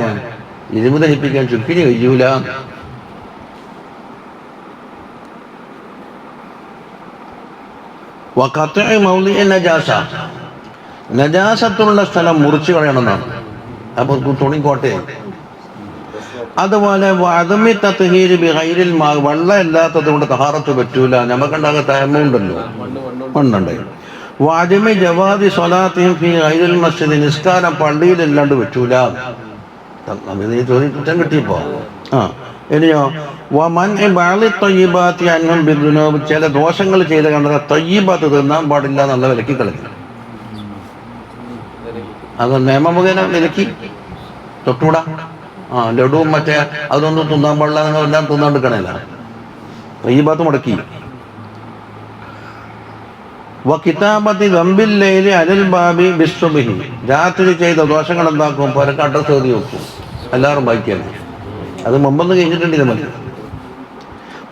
ഇരുമ്പ് ദഹിപ്പിക്കാൻ ചുക്കിന് കഴിയൂല. നജാസത്തുള്ള സ്ഥലം മുറിച്ചു കളയണമെന്നാണ്. അപ്പൊ തുണിക്കോട്ടെ. അതുപോലെ വെള്ളം ഇല്ലാത്തത് കൊണ്ട് തഹാറത്ത് പറ്റൂല. നമുക്കുണ്ടാകുന്ന തയമ്മുണ്ടല്ലോ, മണ്ണുണ്ട്. വാജിമി ജവാദി സ്വലാത്തിൻ ഫീ ഗൈരിൽ മസ്ജിദ്, നിസ്കാരം പള്ളിയിലല്ലാണ്ട് പറ്റൂല. നീ കുറ്റം കിട്ടിയപ്പോ ഇനിയോ ചില ദോഷങ്ങൾ ചെയ്ത് കണ്ടത് തയ്യിബാത്ത് തിന്നാൻ പാടില്ല എന്നുള്ള വിലക്കി കളഞ്ഞു. അത് നിയമമുഖേന വിലക്കി തൊട്ടുകൂടാ. ലഡുവും മറ്റേ അതൊന്നും തിന്നാൻ പാടില്ല, എല്ലാം തിന്നാണ്ടിരിക്കണല്ല. തയ്യിബാത്ത് മുടക്കി. കിതാബത്തി ദമ്പില്ലയിലെ അനിൽ ബാബി ബിസ്സുബിഹി, രാത്രി ചെയ്ത ദോഷങ്ങൾ എന്താക്കും, പുരക്ക് അഡ്രസ് എഴുതി വെക്കും, എല്ലാവരും വായിക്കാണ്. അത് മുമ്പൊന്ന് കഴിഞ്ഞിട്ടുണ്ട് നമ്മൾ.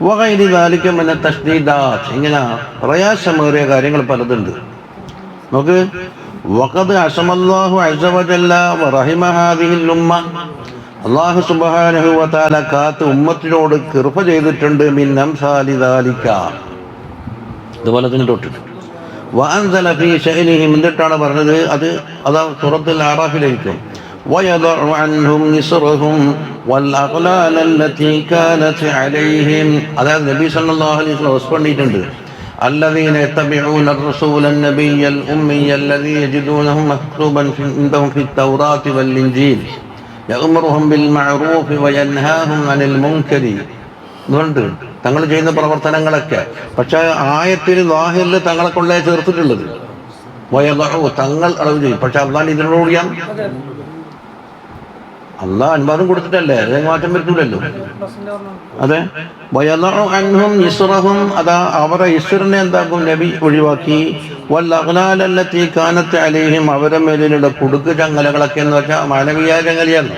വഗൈരി ദാലിക മിന തശ്ദീദാത്ത്, ഇങ്ങനെ പ്രയാസമേറിയ കാര്യങ്ങൾ പലതുണ്ട്. നോക്ക്, വഖദ് അസമല്ലാഹു അസ്സ വജല്ല വറഹിമ ഹാദിഹിൽ ഉമ്മ, അല്ലാഹു സുബ്ഹാനഹു വ തആല കാത്ത് ഉമ്മത്തിനോട് കൃപ ചെയ്തിട്ടുണ്ട്. മിൻ അംസാലി ദാലിക, ഇതുപോലെ തന്നെ തൊട്ടിട്ട് വഅൻസല ഫീ ശഅനിഹിം, എന്നിട്ടാണ് പറഞ്ഞത്. അതാ സൂറത്തുൽ അറാഫിലായിരിക്കും. വയദഉ അൻഹും നിസ്റഹും വൽ അഗ്ലാല അല്ലതി കാനത് അലൈഹിം, അതായത് നബി സല്ലല്ലാഹു അലൈഹി വസല്ലം ഉസ്പണ്ടിട്ടുണ്ട്. الذين يتبعون الرسول النبي الأمي الذي يجدونه مكتوبا عندهم في التوراة والإنجيل يأمرهم بالمعروف وينهاهم عن المنكر. അതുകൊണ്ട് തങ്ങൾ ചെയ്യുന്ന പ്രവർത്തനങ്ങളൊക്കെ, പക്ഷെ ആയത്തിൽ ലാഹിറിൽ തങ്ങളെ കൊണ്ടേ ചേർത്തിട്ടുള്ളത് തങ്ങൾ അളവ് ചെയ്യും. പക്ഷെ അള്ളാൻ ഇതിനോടുകൂടിയാണ്, അള്ളാഹ് അനുവാദം കൊടുത്തിട്ടല്ലേ, അത് മാറ്റം വരുത്തില്ലല്ലോ. അതെ, വയദഉ അൻഹും ഇസ്റഹും, അതാ അവരെ ഇസ്റിനെ എന്താക്കും നബി ഒഴിവാക്കി. വൽ അഗ്ലാല അല്ലതി കാനത് അലൈഹിം, അവരുടെ മേലിലുള്ള കുടുക്ക് ചങ്ങലകളൊക്കെ എന്ന് വെച്ചാൽ മാനവീയ ചങ്ങലയാണ്,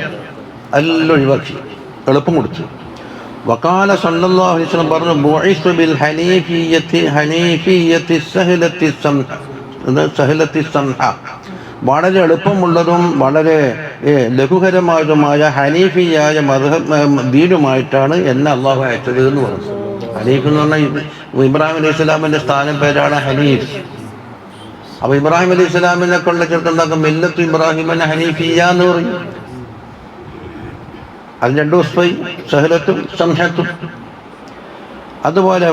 എല്ലാം ഒഴിവാക്കി, എളുപ്പം കൊടുത്തു. വഖാല സല്ലല്ലാഹു അലൈഹി വസല്ലം പറഞ്ഞു, ബുഇസ്തു ബിൽ ഹനീഫിയ്യത്തി സഹലത്തി സംഹ, വളരെ എളുപ്പമുള്ളതും വളരെ ലഘുകരമായതുമായ ഹനീഫിയായ ദീനുമായിട്ടാണ് എന്നെ അള്ളാഹു അയച്ചത് എന്ന് പറഞ്ഞു. ഹനീഫ് എന്ന് പറഞ്ഞാൽ ഇബ്രാഹിം അലൈഹി സ്വലാമിന്റെ സ്ഥാനം പേരാണ് ഹനീഫ്. അപ്പൊ ഇബ്രാഹിം അലൈഹി ഇസ്ലാമിനെ കൊള്ള ചെറുക്കുണ്ടാക്കും മില്ലത്തു ഇബ്രാഹിമനെ ഹനീഫിയ എന്ന് പറയും. അത് രണ്ടു ദിവസമായി സഹലത്തും സംഹത്തും. അതുപോലെ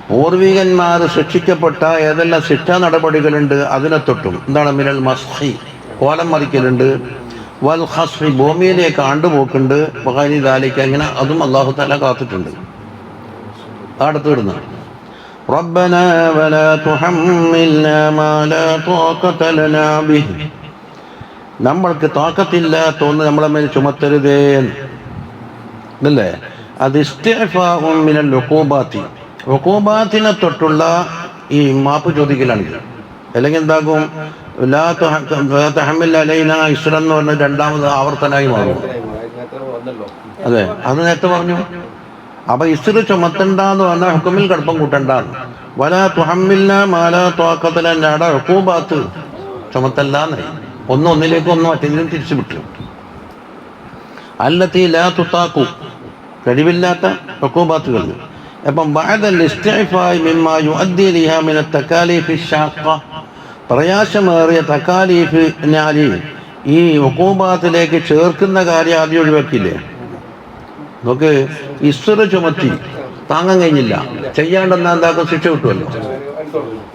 പൂർവികന്മാർ ശിക്ഷിക്കപ്പെട്ട ഏതെല്ലാം ശിക്ഷാ നടപടികളുണ്ട് അതിനെ തൊട്ടും. എന്താണ്? മിനൽ മസ്ഹി, കോലം മറിക്കലുണ്ട്, വൽ ഖസ്ഫി, ഭൂമിയിലേക്ക് ആണ്ടുപോക്കുണ്ട്, വഗൈരി ദാലിക, ഇങ്ങനെ അതും അല്ലാഹു തആല കാത്തിട്ടുണ്ട്. അടുത്ത് വിടുന്നു റബ്ബനാ വലാ തുഹമ്മിൽനാ മാ ലാ ത്വാഖത ലനാ ബിഹി, നമ്മൾക്ക് താക്കത്തില്ലാത്തൊന്ന് നമ്മളെ മേൽ ചുമത്തരുതേ എന്നല്ലേ. അത് ഇസ്തിഅഫാഉ മിനൽ ഉഖൂബാത്തി, ഉഖൂബാത്തിനെ തൊട്ടുള്ള ഈ മാപ്പ് ചോദിക്കലാണിത്. അല്ലെങ്കിൽ എന്താകും? ലാ തഹമ്മിൽ അലൈനാ ഇസ്റൻ എന്ന് പറഞ്ഞ രണ്ടാമത് ആവർത്തനായി മാറും. അതെ, അത് നേരത്തെ പറഞ്ഞു. അപ്പൊ ഇസ്റ് ചുമത്തണ്ടെന്ന് പറഞ്ഞാൽ ഹുക്കുമിൽ കടുപ്പം കൂട്ടണ്ടെന്ന്. വലാ തുഹമ്മിൽനാ മാ ലാ ത്വാഖത ലനാ, ഉഖൂബാത്ത് ചുമത്തല്ലാന്നായി. ഒന്നിലേക്ക് ഒന്ന് മറ്റേതിലും തിരിച്ചു വിട്ടു. അല്ലത്തി ലാ തുതാഖു, കഴിവില്ലാത്ത ഉഖൂബാത്തുകൾ. അപ്പം ബഅദൽ ഇസ്തിഅഫാഇ മിമ്മാ യുഅദ്ദി ലിഹാ മിന തകാലീഫി ശാഖ, പ്രയാസമേറിയ തകാലീഫിനാലി ഈ ഉഖൂബാത്തിലേക്ക് ചേർക്കുന്ന കാര്യം ആദ്യം ഒഴിവാക്കിയില്ലേ. നോക്ക്, ഇസ്റ് ചുമത്തി താങ്ങാൻ കഴിഞ്ഞില്ല, ചെയ്യാണ്ടെന്നാ എന്താക്കും? ശിക്ഷ കിട്ടുമല്ലോ.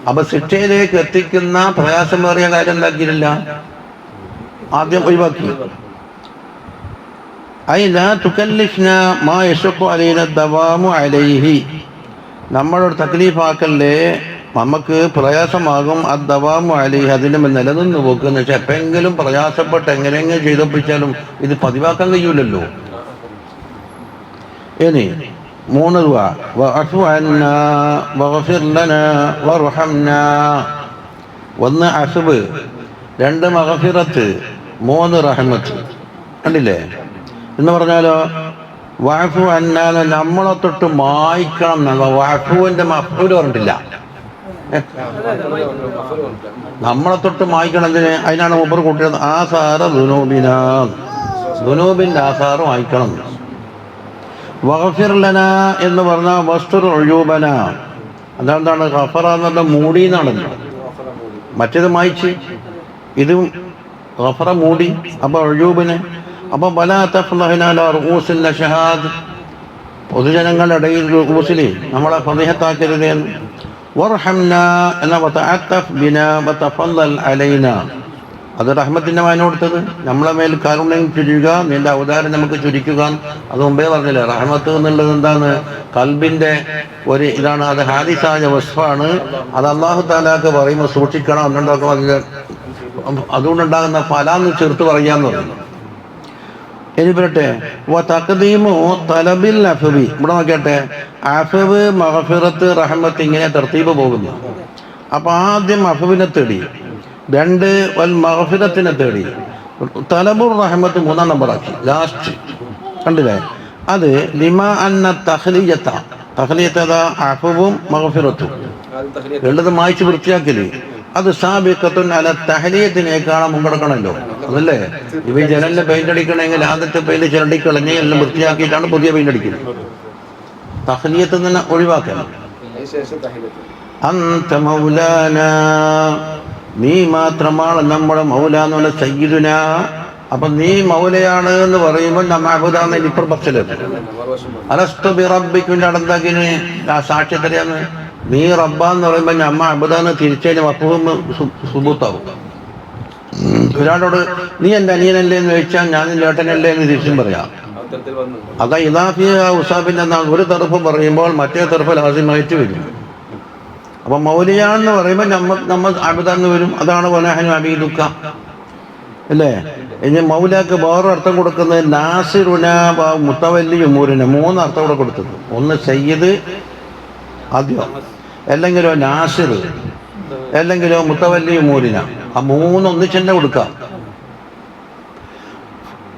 അപ്പൊ ശിക്ഷയിലേക്ക് എത്തിക്കുന്ന പ്രയാസമേറിയ കാര്യം എന്താക്കിയില്ല, ആദ്യം ഒഴിവാക്കി. ഐ ലാ തുകല്ലിഫ്നാ മാ യശഖു അലൈനാ ദവാമു അലൈഹി, നമ്മളോട് തക്ലീഫാക്കല്ലേ, നമുക്ക് പ്രയാസമാകും. അദ്ദവാമു അലൈഹി, അതിന് നിലനിന്ന് പോക്കുന്ന് വെച്ചാൽ എപ്പെങ്കിലും പ്രയാസപ്പെട്ട് എങ്ങനെയെങ്കിലും ചെയ്തൊപ്പിച്ചാലും ഇത് പതിവാക്കാൻ കഴിയൂലല്ലോ. ഇനി 3 ദുആ, വഅഫു അന്നാ വഗ്ഫിർ ലനാ വർഹംനാ. 1 അഫ്വ്, 2 മഗ്ഫിറത്ത്, 3 റഹ്മത്ത്. കണ്ടില്ലേ? എന്ന് പറഞ്ഞാലോ വഅഫു അന്നാ, നമ്മളെ തൊട്ട് മായ്ക്കണം. വഅഫുവിന്റെ മഫ്ഊൽ പറഞ്ഞിട്ടില്ല, നമ്മളെ തൊട്ട് മായ്ക്കണതിന്. അതിനാണ് മുമ്പ് കൂട്ടിയത് ആസാറ ദുനൂബിനാ, ദുനൂബിന്റെ ആസാറ് മായ്ക്കണം. വഗ്ഫിർ ലനാ എന്ന് പറഞ്ഞാൽ വസ്തുർ ഉയൂബന, അതെന്താണ്? ഗഫറ എന്ന് പറഞ്ഞാൽ മൂടി എന്നാണല്ലോ. മറ്റേത് മായ്ച്ച്, ഇത് ഗഫറ മൂടി. അപ്പൊ ഉയൂബിന്, അപ്പൊ വലാ തഫ്ളഹ്നാ അലാ റൂസിൽ അശ്ഹാദ്, പൊതുജനങ്ങളുടെ ഇടയിൽ റൂസിൽ നമ്മളെ ഫളിഹത്താക്കരുതേ. വർഹംനാ എന്ന വതഅത്തഫ് ബിനാ വതഫളൽ അലൈനാ, അത് റഹ്മത്തിന്റെ മാന കൊടുത്തത്. നമ്മളെ മേൽ കാരുണ്യം ചുരിയുക, നിന്റെ ഔദാര്യം നമുക്ക് ചുരിക്കുക. അത് മുമ്പേ പറഞ്ഞില്ലേ, റഹ്മത്ത് എന്നുള്ളത് എന്താണ്? കൽബിന്റെ ഒരു ഇതാണ്. അത് ഹാദിസായ വസ്ഫാണ്. അത് അല്ലാഹു തആലാക്ക് പറയുമ്പോൾ സൂക്ഷിക്കണം. എന്നുണ്ടാക്കും അതിന് അതുകൊണ്ടുണ്ടാകുന്ന ഫലാന്ന് ചേർത്ത് പറയാന്ന് പറഞ്ഞു. ഇനി പറയട്ടെ, തഖ്ദീമു തലബിൽ അഫ്വി, ഇവിടെ നോക്കട്ടെ, അഫ്വ്, മഗ്ഫിറത്ത്, റഹ്മത്ത്, ഇങ്ങനെ തർത്തീബ് പോകുന്നു. അപ്പൊ ആദ്യം അഫ്വിനെ തേടി, 2 വൽ മഗ്ഫിറത്തിനെ തേടി, തലബുർ റഹ്മത്ത് 3-ാം നമ്പറാക്കി ലാസ്റ്റ്. കണ്ടില്ലേ? അത് ലിമാ അന്ന തഖ്ലിയത, തഖ്ലിയത അഫ്വും മഗ്ഫിറത്തും രണ്ടത് മായ്ച്ച് വൃത്തിയാക്കല്. അത് സാബിഖത്തുൻ അല തഹ്ലിയത്തിനേക്കാളും മുൻകടക്കണമല്ലോ. അതല്ലേ ഇവ ജനലിന് പെയിന്റ് അടിക്കണമെങ്കിൽ ആദ്യത്തെ പെയിന്റ് ചിരണ്ടിക്കളഞ്ഞ് എല്ലാം വൃത്തിയാക്കിയിട്ടാണ് പുതിയ പെയിന്റ് അടിക്കുന്നത്. തഹ്ലിയത്ത് തന്നെ ഒഴിവാക്കണം. അന്ത മൗലാനാ, നീ മാത്രമാണ് നമ്മുടെ മൗലാന്നുള്ള സയ്യിദുന. അപ്പൊ നീ മൗലയാണ് എന്ന് പറയുമ്പോൾ നമ്മ ഇപ്പുറപ്പക്ഷലെത്തും. അലസ്തു ബി റബ്ബിക്കിന്റെ അടന്താക്കിന് ആ സാക്ഷ്യത്തരയാന്ന്. നീ റബ്ബാന്ന് പറയുമ്പോൾ നമ്മ അബുദാന്ന് തിരിച്ചതിന് വപ്പും സുബൂത്താവും. ഒരാളോട് നീ എൻ്റെ അനിയനല്ലേ എന്ന് ചോദിച്ചാൽ ഞാൻ നിന്റെ ഏട്ടനല്ലേ എന്ന് തിരിച്ചും പറയാം. അതാ ഇദാഫിയ ഉസാബിന്റെ ഒരു തെറുപ്പ് പറയുമ്പോൾ മറ്റേ തെറുപ്പ് ലാസിമായിട്ട് വരും. അപ്പൊ മൗലിയാന്ന് പറയുമ്പോൾ നമ്മ അബുദാന്ന് വരും. അതാണ് വനഹനു അബീദുക്ക അല്ലേ. ഇനി മൗലാക്ക് വേറെ അർത്ഥം കൊടുക്കുന്നത് നാസിറുന മുത്തവല്ലി ഉമൂരിന, 3 അർത്ഥം കൂടെ കൊടുത്തത്. ഒന്ന് സയ്യിദ് ആദ്യം, അല്ലെങ്കിലോ നാസിർ, അല്ലെങ്കിലോ മുത്തവല്ലി ഉമൂരിന. ആ 3 ഒന്നിച്ചെന്നെ കൊടുക്കാം.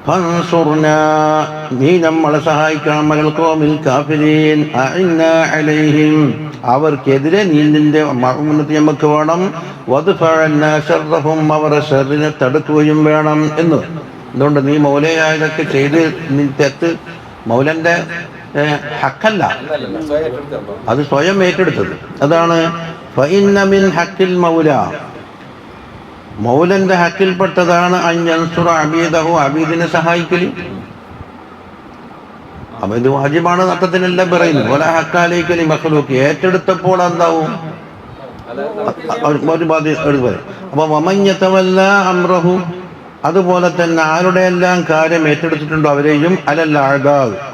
ഫൻസുർനാ, നീ നമ്മളെ സഹായിക്കണം. അലൽ ഖൗമിൽ കാഫിരീൻ അഇന്നാ അലൈഹിം, അവർക്കെതിരെ നീ നിന്റെ മഅമുനത്ത് നമുക്ക് വേണം. വദ്ഫഅന്നാ ശർറഹും, അവരെ ശർറിനെ തടുക്കുകയും വേണം എന്ന്. അതുകൊണ്ട് നീ മൗലയായതൊക്കെ ചെയ്ത് നീ തെറ്റ് മൗലന്റെ ഹക്കല്ല, അത് സ്വയം ഏറ്റെടുത്തത്. അതാണ് ഫഇന്ന മിൻ ഹക്കിൽ മൗല, മൗലന്റെ ഹക്കിൽപ്പെട്ടതാണ് അൻ യൻസുറ അബീദഹു, അബീദിനെ സഹായിക്കല്. അപ്പൊ ഇത് വാജിബാണ് നട്ടത്തിനെല്ലാം പറയുന്നു. വലാ ഹക്കാലൈക്കലി മഖ്ലൂഖ്, ഏറ്റെടുത്തപ്പോൾ എന്താവും? അപ്പൊ വമൻ യതവല്ല അംറഹു, അതുപോലെ തന്നെ ആരുടെ എല്ലാം കാര്യം ഏറ്റെടുത്തിട്ടുണ്ടോ അവരെയും അലൽ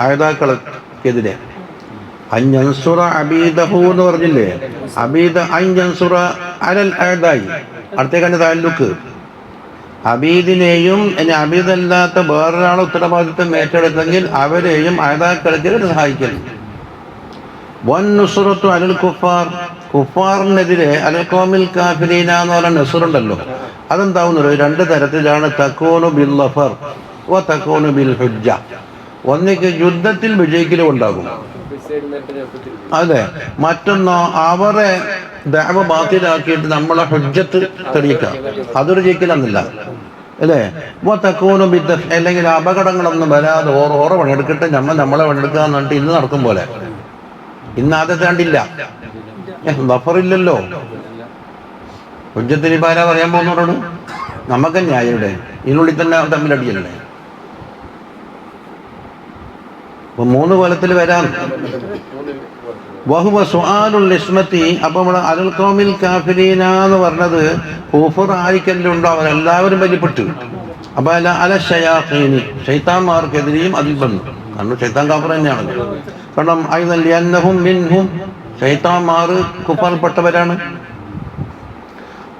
അഅദാക്കൾക്കെതിരെ. അൻ യൻസുറ അബീദഹു എന്ന് പറഞ്ഞില്ലേ, അബീദ അൻ യൻസുറ അലൽ അഅദായി, അടുത്തേക്കാണ് താലൂക്ക്. അബീദിനെയും ഇനി അബീദല്ലാത്ത വേറൊരാളെ ഉത്തരവാദിത്വം ഏറ്റെടുത്തെങ്കിൽ അവരെയും അഅദാക്കൾക്കെതിരെ സഹായിക്കൽ. വൻ നുസ്റത്തു അലൽ കുഫാർ, കുഫാറിനെതിരെ അലൽ ഖൗമിൽ കാഫിരീന എന്ന് പറയുന്ന നുസ്റുണ്ടല്ലോ, അതെന്താവുന്നത് രണ്ട് തരത്തിലാണ്. തകൂനു ബിൽ ലഫർ വ തകൂനു ബിൽ ഹുജ്ജ. ഒന്നിക്ക് യുദ്ധത്തിൽ വിജയിക്കലും ഉണ്ടാകും, അതെ. മറ്റൊന്നോ അവരെ ദഅവ ബാത്തിലാക്കിയിട്ട് നമ്മളെ ഹുജ്ജത്ത് തെളിയിക്കാം, അതൊരു ജയിക്കലെന്നില്ല, അല്ലേ. വ തകൂനു ബിദ്ദഫ്, അല്ലെങ്കിൽ അപകടങ്ങളൊന്നും വരാതെ ഓറ പണിയെടുക്കട്ടെ, നമ്മളെ പണിയെടുക്കാന്ന് പറഞ്ഞിട്ട് ഇന്ന് നടക്കും പോലെ. ഇന്ന് ആദ്യത്തെ കണ്ടില്ല, നഫറില്ലല്ലോ. ഹുജ്ജത്തിന് ഇപ്പം ആരാ പറയാൻ പോകുന്നവരോട്? നമുക്ക് തന്നെയാ ഇവിടെ ഇതിനുള്ളിൽ തന്നെ തമ്മിലടിയല്ലേ. അപ്പൊ 3 കൊലത്തിൽ വരാൻ വഹുവ സുആലുൽ ഇസ്മത്തി. അപ്പൊ നമ്മള് അലൽ ഖൗമിൽ കാഫിരീന എന്ന് പറഞ്ഞത് കുഫർ ആരിക്കെല്ലാം അവരെല്ലാവരും ബലിപ്പെട്ടു. അപ്പൊ അല ശയാഖീനി, ശൈത്താന്മാർക്കെതിരെയും അതിൽ വന്നു. കാരണം ശൈത്താൻ കാഫർ തന്നെയാണല്ലോ. കാരണം അന്നഹും മിൻഹും, ശൈത്താന്മാർ കുഫറിൽപ്പെട്ടവരാണ്.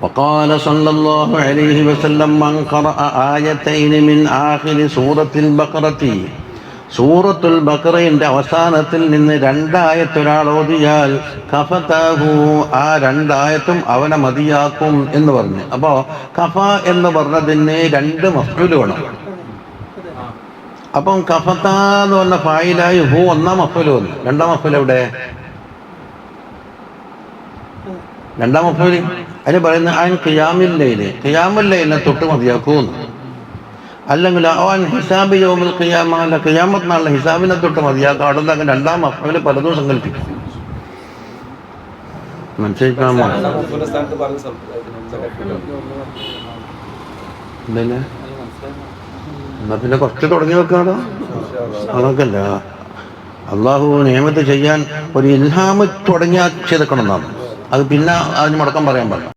وقال صلى الله عليه وسلم من قرأ آيتين من آخر سورة البقرة, സൂറത്തുൽ ബഖറയുടെ അവസാനത്തിൽ നിന്ന് 2 ആയത്ത് ഒരാൾ ഓതിയാൽ കഫതഹു, ആ 2 ആയത്തും അവനെ മതിയാക്കും എന്ന് പറഞ്ഞു. അപ്പോ കഫ എന്ന് പറഞ്ഞതിന് 2 മഫ്ഊൽ വേണം. അപ്പം കഫത എന്ന് പറഞ്ഞ ഫായിലായി ഹു ഒന്നാം മഫ്ഊൽ വന്നു. 2ാം മഫ്ഊൽ എവിടെ? 2ാം മഫ്ഊൽ അതിന് പറയുന്നത് അൻ ഖിയാമുൽ ലൈൽ, ഖിയാമുൽ ലൈലിനെ തൊട്ട് മതിയാക്കൂന്ന്. അല്ലെങ്കിൽ അവൻ ഹിസാബ് യൗമുൽ ഖിയാമ, അല്ല ഖിയാമത്ത് നാളിലെ ഹിസാബിനെ തൊട്ട് മതിയാക്കാം. അവിടെ നിന്ന് 2ാം മഫ്ഊൽ പലതും സങ്കല്പിക്കും. മനസ്സിലാക്കാമോ? എന്നാ പിന്നെ കുറച്ച് തുടങ്ങി വെക്കാണോ? അതൊക്കെയല്ല, അള്ളാഹു നിയമത്ത് ചെയ്യാൻ ഒരു ഇൽഹാമ് തുടങ്ങിയാൽ ചെയ്തേക്കണം എന്നാണ്. അത് പിന്നെ അതിന് മുടക്കം പറയാൻ പാടില്ല.